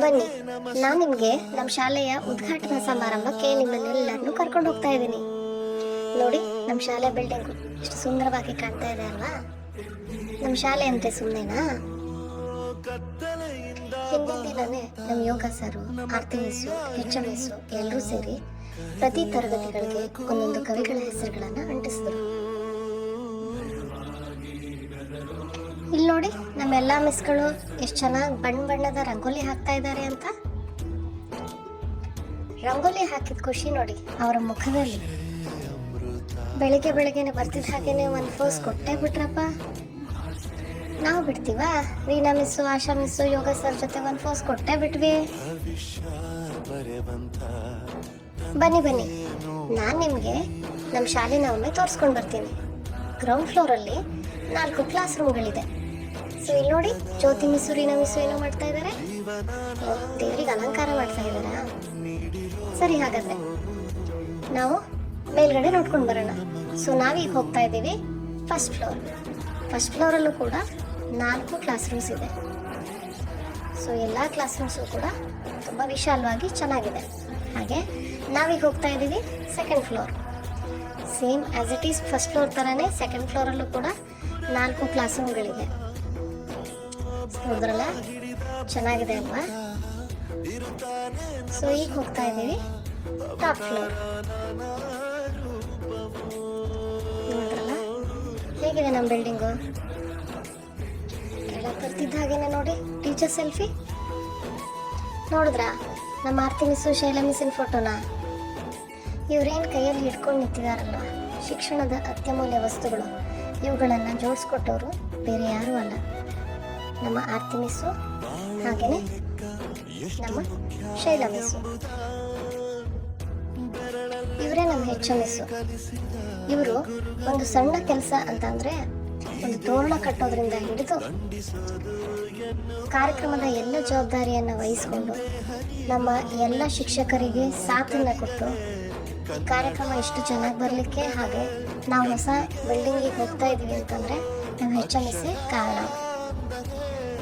ಬನ್ನಿ, ನಾನು ನಿಮಗೆ ನಮ್ಮ ಶಾಲೆಯ ಉದ್ಘಾಟನಾ ಸಮಾರಂಭಕ್ಕೆ ನಿಮ್ಮನ್ನೆಲ್ಲರನ್ನೂ ಕರ್ಕೊಂಡು ಹೋಗ್ತಾ ಇದ್ದೀನಿ. ನೋಡಿ, ನಮ್ಮ ಶಾಲೆ ಬಿಲ್ಡಿಂಗು ಎಷ್ಟು ಸುಂದರವಾಗಿ ಕಾಣ್ತಾ ಇದೆ ಅಲ್ವಾ? ನಮ್ಮ ಶಾಲೆ ಅಂದ್ರೆ ಸುಮ್ಮನೆನಾ? ಹಿಂದಿನ ದಿನನೇ ನಮ್ಮ ಯೋಗ ಸರು, ಆರ್ತಿ ಮಿಸ್ಸು, ಎಚ್ ಎಂ ಮಿಸ್ಸು ಎಲ್ಲರೂ ಸೇರಿ ಪ್ರತಿ ತರಗತಿಗಳಿಗೆ ಒಂದೊಂದು ಕವಿಗಳ ಹೆಸರುಗಳನ್ನ ಅಂಟಿಸಿದ್ರು. ಇಲ್ಲಿ ನೋಡಿ, ನಮ್ಮೆಲ್ಲ ಮಿಸ್ಗಳು ಎಷ್ಟು ಚೆನ್ನಾಗಿ ಬಣ್ಣದ ರಂಗೋಲಿ ಹಾಕ್ತಾ ಇದ್ದಾರೆ ಅಂತ. ರಂಗೋಲಿ ಹಾಕಿದ ಖುಷಿ ನೋಡಿ ಅವರ ಮುಖದಲ್ಲಿ. ಬೆಳಿಗ್ಗೆನೆ ಬರ್ತಿದ್ದ ಹಾಗೇನೆ ಒಂದು ಫೋಸ್ ಕೊಟ್ಟೇ ಬಿಟ್ರಪ್ಪ. ನಾವು ಬಿಡ್ತೀವಾ? ರೀನಾ ಮಿಸ್ಸು, ಆಶಾ ಮಿಸ್ಸು, ಯೋಗ ಸರ್ ಜೊತೆ ಒಂದು ಫೋಸ್ ಕೊಟ್ಟೇ ಬಿಟ್ವಿ. ಬನ್ನಿ, ನಾನು ನಿಮಗೆ ನಮ್ಮ ಶಾಲೆನ ಒಮ್ಮೆ ತೋರಿಸ್ಕೊಂಡು ಬರ್ತೀನಿ. ಗ್ರೌಂಡ್ ಫ್ಲೋರಲ್ಲಿ 4 ಕ್ಲಾಸ್ ರೂಮ್ಗಳಿದೆ. ಸೊ ಇಲ್ಲಿ ನೋಡಿ, ಜ್ಯೋತಿ ಮಿಸ್ಸು, ರೀನಾ ಮಿಸ್ಸು ಏನೋ ಮಾಡ್ತಾ ಇದ್ದಾರೆ. ದೇವರಿಗೆ ಅಲಂಕಾರ ಮಾಡ್ತಾ ಇದ್ದಾರಾ? ಸರಿ, ಹಾಗಾದ್ರೆ ನಾವು ಮೇಲ್ಗಡೆ ನೋಡ್ಕೊಂಡು ಬರೋಣ. ಸೊ ನಾವೀಗ ಹೋಗ್ತಾ ಇದ್ದೀವಿ ಫಸ್ಟ್ ಫ್ಲೋರಲ್ಲೂ ಕೂಡ 4 ಕ್ಲಾಸ್ ರೂಮ್ಸ್ ಇದೆ. ಸೊ ಎಲ್ಲ ಕ್ಲಾಸ್ ರೂಮ್ಸು ಕೂಡ ತುಂಬ ವಿಶಾಲವಾಗಿ ಚೆನ್ನಾಗಿದೆ. ಹಾಗೆ ನಾವೀಗ ಹೋಗ್ತಾ ಇದ್ದೀವಿ second floor. Same as it is first floor ಥರನೇ ಸೆಕೆಂಡ್ ಫ್ಲೋರಲ್ಲೂ ಕೂಡ 4 ಕ್ಲಾಸ್ ರೂಮ್ಗಳಿದೆ. ನೋಡಿದ್ರಲ್ಲ, ಚೆನ್ನಾಗಿದೆ ಅಲ್ವಾ? ಸೊ ಈಗ ಹೋಗ್ತಾ ಇದ್ದೀವಿ ಟಾಪ್ ಫ್ಲೋರ್. ನೋಡಿದ್ರಲ್ಲ ಹೇಗಿದೆ ನಮ್ಮ ಬಿಲ್ಡಿಂಗು? ಕೆಳಗೆ ಬರ್ತಿದ್ದ ಹಾಗೇನೆ ನೋಡಿ ಟೀಚರ್ ಸೆಲ್ಫಿ. ನೋಡಿದ್ರ ನಮ್ಮ ಆರ್ತಿ ಮಿಸ್ಸು, ಶೈಲಾ ಮಿಸ್ಸಿನ ಫೋಟೋನ? ಇವ್ರೇನು ಕೈಯಲ್ಲಿ ಹಿಡ್ಕೊಂಡು ನಿಂತಿದಾರಲ್ಲ, ಶಿಕ್ಷಣದ ಅತ್ಯಮೂಲ್ಯ ವಸ್ತುಗಳು, ಇವುಗಳನ್ನು ಜೋಡಿಸ್ಕೊಟ್ಟವರು ಬೇರೆ ಯಾರೂ ಅಲ್ಲ, ನಮ್ಮ ಆರ್ತಿ ಮಿಸ್ಸು, ಹಾಗೆಯೇ ನಮ್ಮ ಶೈಲಾ ಮಿಸ್ಸು. ಇವರೇ ನಮ್ಮ ಎಚ್ ಎಂ ಮಿಸ್ಸು. ಇವರು ಒಂದು ಸಣ್ಣ ಕೆಲಸ ಅಂತಂದರೆ ಒಂದು ತೋರಣ ಕಟ್ಟೋದ್ರಿಂದ ಹಿಡಿದು ಕಾರ್ಯಕ್ರಮದ ಎಲ್ಲ ಜವಾಬ್ದಾರಿಯನ್ನು ವಹಿಸಿಕೊಂಡು ನಮ್ಮ ಎಲ್ಲ ಶಿಕ್ಷಕರಿಗೆ ಸಾಥನ್ನು ಕೊಟ್ಟು ಈ ಕಾರ್ಯಕ್ರಮ ಎಷ್ಟು ಚೆನ್ನಾಗಿ ಬರಲಿಕ್ಕೆ, ಹಾಗೆ ನಾವು ಹೊಸ ಬಿಲ್ಡಿಂಗಿಗೆ ಹೋಗ್ತಾ ಇದ್ದೀವಿ ಅಂತಂದರೆ ನಮ್ಮ ಎಚ್ ಎಂ ಮಿಸ್ಸೇ ಕಾರಣ.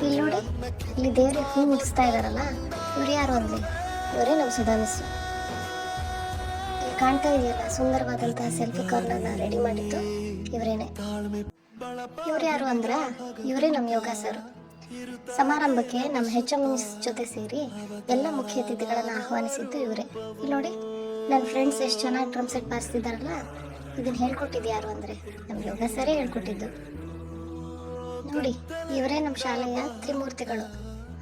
ಇಲ್ಲಿ ನೋಡಿ, ಇಲ್ಲಿ ದೇವ್ರಿಗೆ ಹೂ ಮುಡಿಸ್ತಾ ಇದ್ದಾರಲ್ಲ, ಇವ್ರು ಯಾರು ಅಂದರೆ ಇವರೇ ನಮ್ಮ ಸುಧಾ ಮಿಸ್ಸು. ಇಲ್ಲಿ ಕಾಣ್ತಾ ಇದೆಯಲ್ಲ ಸುಂದರವಾದಂತಹ ಸೆಲ್ಫಿ ಕಾರ್ನರ್ನ ರೆಡಿ ಮಾಡಿದ್ದು ಇವರೇನೆ. ಇವ್ರು ಯಾರು ಅಂದ್ರೆ ಇವರೇ ನಮ್ಮ ಯೋಗ ಸರ್. ಸಮಾರಂಭಕ್ಕೆ ನಮ್ಮ ಎಚ್ ಎಂ ಮಿಸ್ ಜೊತೆ ಸೇರಿ ಎಲ್ಲ ಮುಖ್ಯ ಅತಿಥಿಗಳನ್ನು ಆಹ್ವಾನಿಸಿದ್ದು ಇವರೇ. ಇಲ್ಲಿ ನೋಡಿ, ನನ್ನ ಫ್ರೆಂಡ್ಸ್ ಎಷ್ಟು ಚೆನ್ನಾಗಿ ಡ್ರಮ್ ಸೆಟ್ ಬಾರಿಸ್ತಿದ್ದಾರಲ್ಲ, ಇದನ್ನು ಹೇಳ್ಕೊಟ್ಟಿದ್ದು ಯಾರು ಅಂದರೆ ನಮ್ಮ ಯೋಗ ಸರೇ ಹೇಳ್ಕೊಟ್ಟಿದ್ದು. ನೋಡಿ, ಇವರೇ ನಮ್ಮ ಶಾಲೆಯ ತ್ರಿಮೂರ್ತಿಗಳು.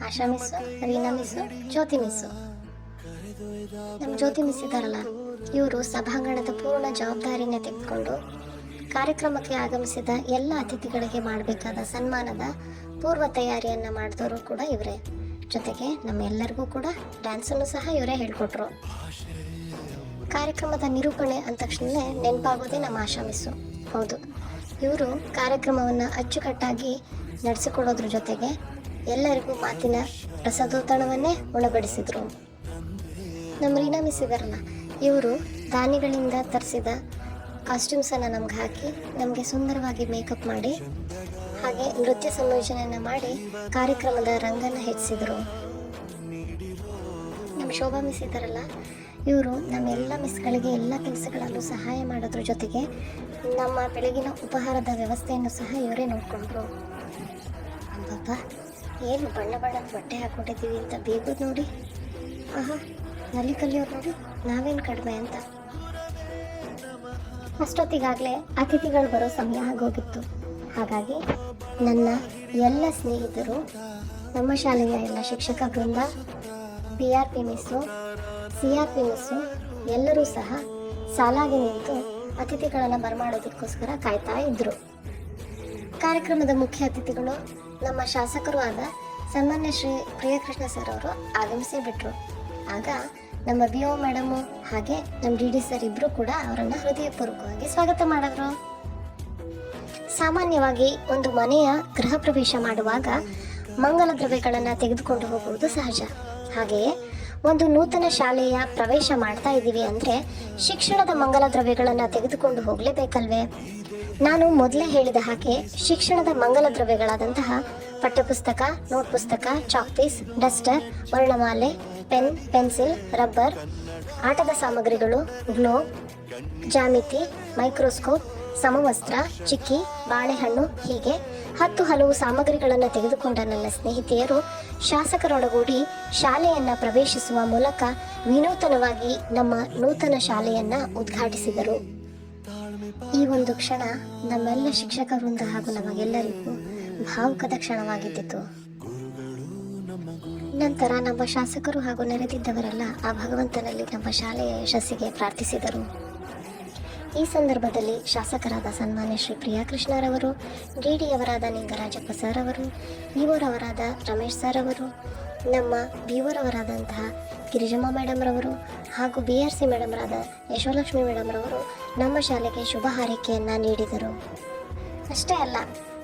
ಆಶಾ ಮಿಸ್ಸು, ರೀನಾ ಮಿಸ್ಸು, ಜ್ಯೋತಿ ಮಿಸ್ಸು. ನಮ್ಮ ಜ್ಯೋತಿ ಮಿಸ್ ಇದ್ದಾರಲ್ಲ, ಇವರು ಸಭಾಂಗಣದ ಪೂರ್ಣ ಜವಾಬ್ದಾರಿನೇ ತೆಗೆದುಕೊಂಡು ಕಾರ್ಯಕ್ರಮಕ್ಕೆ ಆಗಮಿಸಿದ ಎಲ್ಲ ಅತಿಥಿಗಳಿಗೆ ಮಾಡಬೇಕಾದ ಸನ್ಮಾನದ ಪೂರ್ವ ತಯಾರಿಯನ್ನು ಮಾಡಿದವರು ಕೂಡ ಇವರೇ. ಜೊತೆಗೆ ನಮ್ಮೆಲ್ಲರಿಗೂ ಕೂಡ ಡ್ಯಾನ್ಸನ್ನು ಸಹ ಇವರೇ ಹೇಳ್ಕೊಟ್ರು. ಕಾರ್ಯಕ್ರಮದ ನಿರೂಪಣೆ ಅಂದ ತಕ್ಷಣವೇ ನೆನಪಾಗೋದೇ ನಮ್ಮ ಆಶಾ ಮಿಸ್ಸು. ಹೌದು, ಇವರು ಕಾರ್ಯಕ್ರಮವನ್ನು ಅಚ್ಚುಕಟ್ಟಾಗಿ ನಡೆಸಿಕೊಡೋದ್ರ ಜೊತೆಗೆ ಎಲ್ಲರಿಗೂ ಮಾತಿನ ರಸದೌತಣವನ್ನೇ ಉಣಬಡಿಸಿದರು. ನಮ್ಮ ರೀನಾ ಮಿಸ್ ಇದ್ದಾರಲ್ಲ, ಇವರು ದಾನಿಗಳಿಂದ ತರಿಸಿದ ಕಾಸ್ಟ್ಯೂಮ್ಸನ್ನು ನಮ್ಗೆ ಹಾಕಿ ನಮಗೆ ಸುಂದರವಾಗಿ ಮೇಕಪ್ ಮಾಡಿ ಹಾಗೆ ನೃತ್ಯ ಸಂಯೋಜನೆಯನ್ನು ಮಾಡಿ ಕಾರ್ಯಕ್ರಮದ ರಂಗನ್ನು ಹೆಚ್ಚಿಸಿದರು. ನಮ್ಮ ಶೋಭಾ ಮಿಸ್ ಇದ್ದಾರಲ್ಲ, ಇವರು ನಮ್ಮೆಲ್ಲ ಮಿಸ್ಗಳಿಗೆ ಎಲ್ಲ ಕೆಲಸಗಳಲ್ಲೂ ಸಹಾಯ ಮಾಡೋದ್ರ ಜೊತೆಗೆ ನಮ್ಮ ಬೆಳಗಿನ ಉಪಹಾರದ ವ್ಯವಸ್ಥೆಯನ್ನು ಸಹ ಇವರೇ ನೋಡಿಕೊಂಡ್ರು. ಅಬ್ಬಬ್ಬ, ಏನು ಬಣ್ಣದ ಬಟ್ಟೆ ಹಾಕ್ಕೊಂಡಿದ್ದೀವಿ ಅಂತ ಬೇಗೋದು ನೋಡಿ. ಆಹಾ, ನಲ್ಲಿ ಕಲಿಯೋರು ನೋಡಿ, ನಾವೇನು ಕಡಿಮೆ ಅಂತ. ಅಷ್ಟೊತ್ತಿಗಾಗಲೇ ಅತಿಥಿಗಳು ಬರೋ ಸಮಯ ಆಗೋಗಿತ್ತು. ಹಾಗಾಗಿ ನನ್ನ ಎಲ್ಲ ಸ್ನೇಹಿತರು, ನಮ್ಮ ಶಾಲೆಯ ಎಲ್ಲ ಶಿಕ್ಷಕ ವೃಂದ, PRP ಮಿಸ್ಸು, CRP ಮಿಸ್ಸು ಎಲ್ಲರೂ ಸಹ ಸಾಲಾಗಿ ನಿಂತು ಅತಿಥಿಗಳನ್ನು ಬರಮಾಡೋದಕ್ಕೋಸ್ಕರ ಕಾಯ್ತಾ ಇದ್ದರು. ಕಾರ್ಯಕ್ರಮದ ಮುಖ್ಯ ಅತಿಥಿಗಳು ನಮ್ಮ ಶಾಸಕರು ಆದ ಸನ್ಮಾನ್ಯ ಶ್ರೀ ಪ್ರಿಯಕೃಷ್ಣ ಸರ್ ಅವರು ಆಗಮಿಸೇ ಬಿಟ್ರು. ಆಗ ನಮ್ಮ BO ಮೇಡಮು ಹಾಗೆ ನಮ್ಮ DD ಸರ್ ಇಬ್ಬರು ಕೂಡ ಅವರನ್ನು ಹೃದಯಪೂರ್ವಕವಾಗಿ ಸ್ವಾಗತ ಮಾಡಿದ್ರು. ಸಾಮಾನ್ಯವಾಗಿ ಒಂದು ಮನೆಯ ಗೃಹ ಪ್ರವೇಶ ಮಾಡುವಾಗ ಮಂಗಲ ದ್ರವ್ಯಗಳನ್ನು ತೆಗೆದುಕೊಂಡು ಹೋಗುವುದು ಸಹಜ. ಹಾಗೆಯೇ ಒಂದು ನೂತನ ಶಾಲೆಯ ಪ್ರವೇಶ ಮಾಡ್ತಾ ಇದ್ದೀವಿ ಅಂದರೆ ಶಿಕ್ಷಣದ ಮಂಗಲ ದ್ರವ್ಯಗಳನ್ನು ತೆಗೆದುಕೊಂಡು ಹೋಗಲೇಬೇಕಲ್ವೇ? ನಾನು ಮೊದಲೇ ಹೇಳಿದ ಹಾಗೆ ಶಿಕ್ಷಣದ ಮಂಗಲ ದ್ರವ್ಯಗಳಾದಂತಹ ಪಠ್ಯಪುಸ್ತಕ, ನೋಟ್ ಪುಸ್ತಕ, ಚಾಕ್ಪೀಸ್, ಡಸ್ಟರ್, ವರ್ಣಮಾಲೆ, ಪೆನ್, ಪೆನ್ಸಿಲ್, ರಬ್ಬರ್, ಆಟದ ಸಾಮಗ್ರಿಗಳು, ಗ್ಲೋವ್, ಜಾಮಿತಿ, ಮೈಕ್ರೋಸ್ಕೋಪ್, ಸಮವಸ್ತ್ರ, ಚಿಕ್ಕಿ, ಬಾಳೆಹಣ್ಣು ಹೀಗೆ 10 ಹಲವು ಸಾಮಗ್ರಿಗಳನ್ನು ತೆಗೆದುಕೊಂಡ ನನ್ನ ಸ್ನೇಹಿತೆಯರು ಶಾಸಕರೊಡಗೂಡಿ ಶಾಲೆಯನ್ನು ಪ್ರವೇಶಿಸುವ ಮೂಲಕ ವಿನೂತನವಾಗಿ ನಮ್ಮ ನೂತನ ಶಾಲೆಯನ್ನು ಉದ್ಘಾಟಿಸಿದರು. ಈ ಒಂದು ಕ್ಷಣ ನಮ್ಮೆಲ್ಲ ಶಿಕ್ಷಕ ವೃಂದ ಹಾಗೂ ನಮಗೆಲ್ಲರಿಗೂ ಭಾವುಕದ ಕ್ಷಣವಾಗಿದ್ದಿತು. ನಂತರ ನಮ್ಮ ಶಾಸಕರು ಹಾಗೂ ನೆರೆದಿದ್ದವರೆಲ್ಲ ಆ ಭಗವಂತನಲ್ಲಿ ನಮ್ಮ ಶಾಲೆಯ ಯಶಸ್ಸಿಗೆ ಪ್ರಾರ್ಥಿಸಿದರು. ಈ ಸಂದರ್ಭದಲ್ಲಿ ಶಾಸಕರಾದ ಸನ್ಮಾನ್ಯ ಶ್ರೀ ಪ್ರಿಯಾಕೃಷ್ಣರವರು, ಡಿಡಿಯವರಾದ ನಿಂಗರಾಜಪ್ಪ ಸರ್ ಅವರು, ವಿವೋರವರಾದ ರಮೇಶ್ ಸರ್ ಅವರು, ನಮ್ಮ ವಿವೋರವರಾದಂತಹ ಗಿರಿಜಮ್ಮ ಮೇಡಮ್ರವರು ಹಾಗೂ BRC ಮೇಡಮ್ರಾದ ಯಶೋಲಕ್ಷ್ಮಿ ಮೇಡಮ್ರವರು ನಮ್ಮ ಶಾಲೆಗೆ ಶುಭ ಹಾರೈಕೆಯನ್ನು ನೀಡಿದರು. ಅಷ್ಟೇ ಅಲ್ಲ,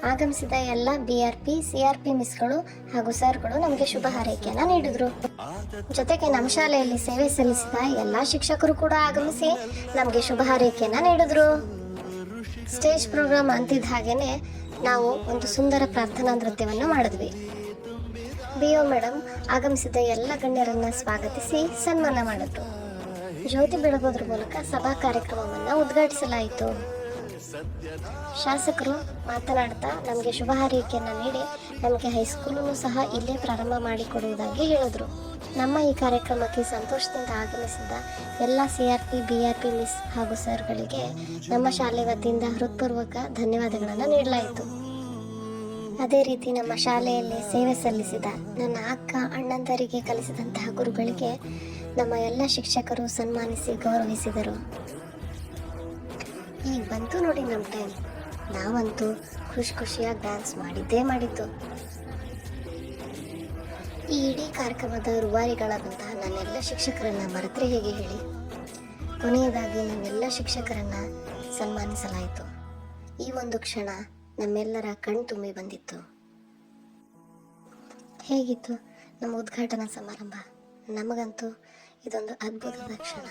ಆಗಮಿಸಿದ ಎಲ್ಲ BRP, CRP ಮಿಸ್ಗಳು ಹಾಗೂ ಸರ್ಗಳು ನಮಗೆ ಶುಭ ಹಾರೈಕೆಯನ್ನು ನೀಡಿದರು. ಜೊತೆಗೆ ನಮ್ಮ ಶಾಲೆಯಲ್ಲಿ ಸೇವೆ ಸಲ್ಲಿಸಿದ ಎಲ್ಲ ಶಿಕ್ಷಕರು ಕೂಡ ಆಗಮಿಸಿ ನಮಗೆ ಶುಭ ಹಾರೈಕೆಯನ್ನು ನೀಡಿದ್ರು. ಸ್ಟೇಜ್ ಪ್ರೋಗ್ರಾಮ್ ಅಂತಿದ್ದ ಹಾಗೇನೆ ನಾವು ಒಂದು ಸುಂದರ ಪ್ರಾರ್ಥನಾ ನೃತ್ಯವನ್ನು ಮಾಡಿದ್ವಿ. BO ಮೇಡಮ್ ಆಗಮಿಸಿದ ಎಲ್ಲ ಗಣ್ಯರನ್ನ ಸ್ವಾಗತಿಸಿ ಸನ್ಮಾನ ಮಾಡಿದ್ರು. ಜ್ಯೋತಿ ಬೆಳಗೋದ್ರ ಮೂಲಕ ಸಭಾ ಕಾರ್ಯಕ್ರಮವನ್ನು ಉದ್ಘಾಟಿಸಲಾಯಿತು. ಶಾಸಕರು ಮಾತನಾಡ್ತಾ ನಮಗೆ ಶುಭ ಹಾರೈಕೆಯನ್ನು ನೀಡಿ ನಮಗೆ ಹೈಸ್ಕೂಲನ್ನು ಸಹ ಇಲ್ಲೇ ಪ್ರಾರಂಭ ಮಾಡಿಕೊಡುವುದಾಗಿ ಹೇಳಿದ್ರು. ನಮ್ಮ ಈ ಕಾರ್ಯಕ್ರಮಕ್ಕೆ ಸಂತೋಷದಿಂದ ಆಗಮಿಸಿದ ಎಲ್ಲ CRP, BRP ಮಿಸ್ ಹಾಗೂ ಸರ್ಗಳಿಗೆ ನಮ್ಮ ಶಾಲೆ ವತಿಯಿಂದ ಹೃತ್ಪೂರ್ವಕ ಧನ್ಯವಾದಗಳನ್ನು ನೀಡಲಾಯಿತು. ಅದೇ ರೀತಿ ನಮ್ಮ ಶಾಲೆಯಲ್ಲಿ ಸೇವೆ ಸಲ್ಲಿಸಿದ ನನ್ನ ಅಕ್ಕ, ಅಣ್ಣಂದರಿಗೆ ಕಲಿಸಿದಂತಹ ಗುರುಗಳಿಗೆ ನಮ್ಮ ಎಲ್ಲ ಶಿಕ್ಷಕರು ಸನ್ಮಾನಿಸಿ ಗೌರವಿಸಿದರು. ಈಗ ಬಂತು ನೋಡಿ ನಮ್ಮ ಟೈಮ್. ನಾವಂತೂ ಖುಷಿಯಾಗಿ ಡ್ಯಾನ್ಸ್ ಮಾಡಿದ್ದು. ಈ ಇಡೀ ಕಾರ್ಯಕ್ರಮದ ರೂವಾರಿಗಳಾದಂತಹ ನನ್ನೆಲ್ಲ ಶಿಕ್ಷಕರನ್ನ ಮರೆತರೆ ಹೇಗೆ ಹೇಳಿ? ಕೊನೆಯದಾಗಿ ನನ್ನೆಲ್ಲ ಶಿಕ್ಷಕರನ್ನ ಸನ್ಮಾನಿಸಲಾಯಿತು. ಈ ಒಂದು ಕ್ಷಣ ನಮ್ಮೆಲ್ಲರ ಕಣ್ತುಂಬಿ ಬಂದಿತ್ತು. ಹೇಗಿತ್ತು ನಮ್ಮ ಉದ್ಘಾಟನಾ ಸಮಾರಂಭ? ನಮಗಂತೂ ಇದೊಂದು ಅದ್ಭುತದ ಕ್ಷಣ.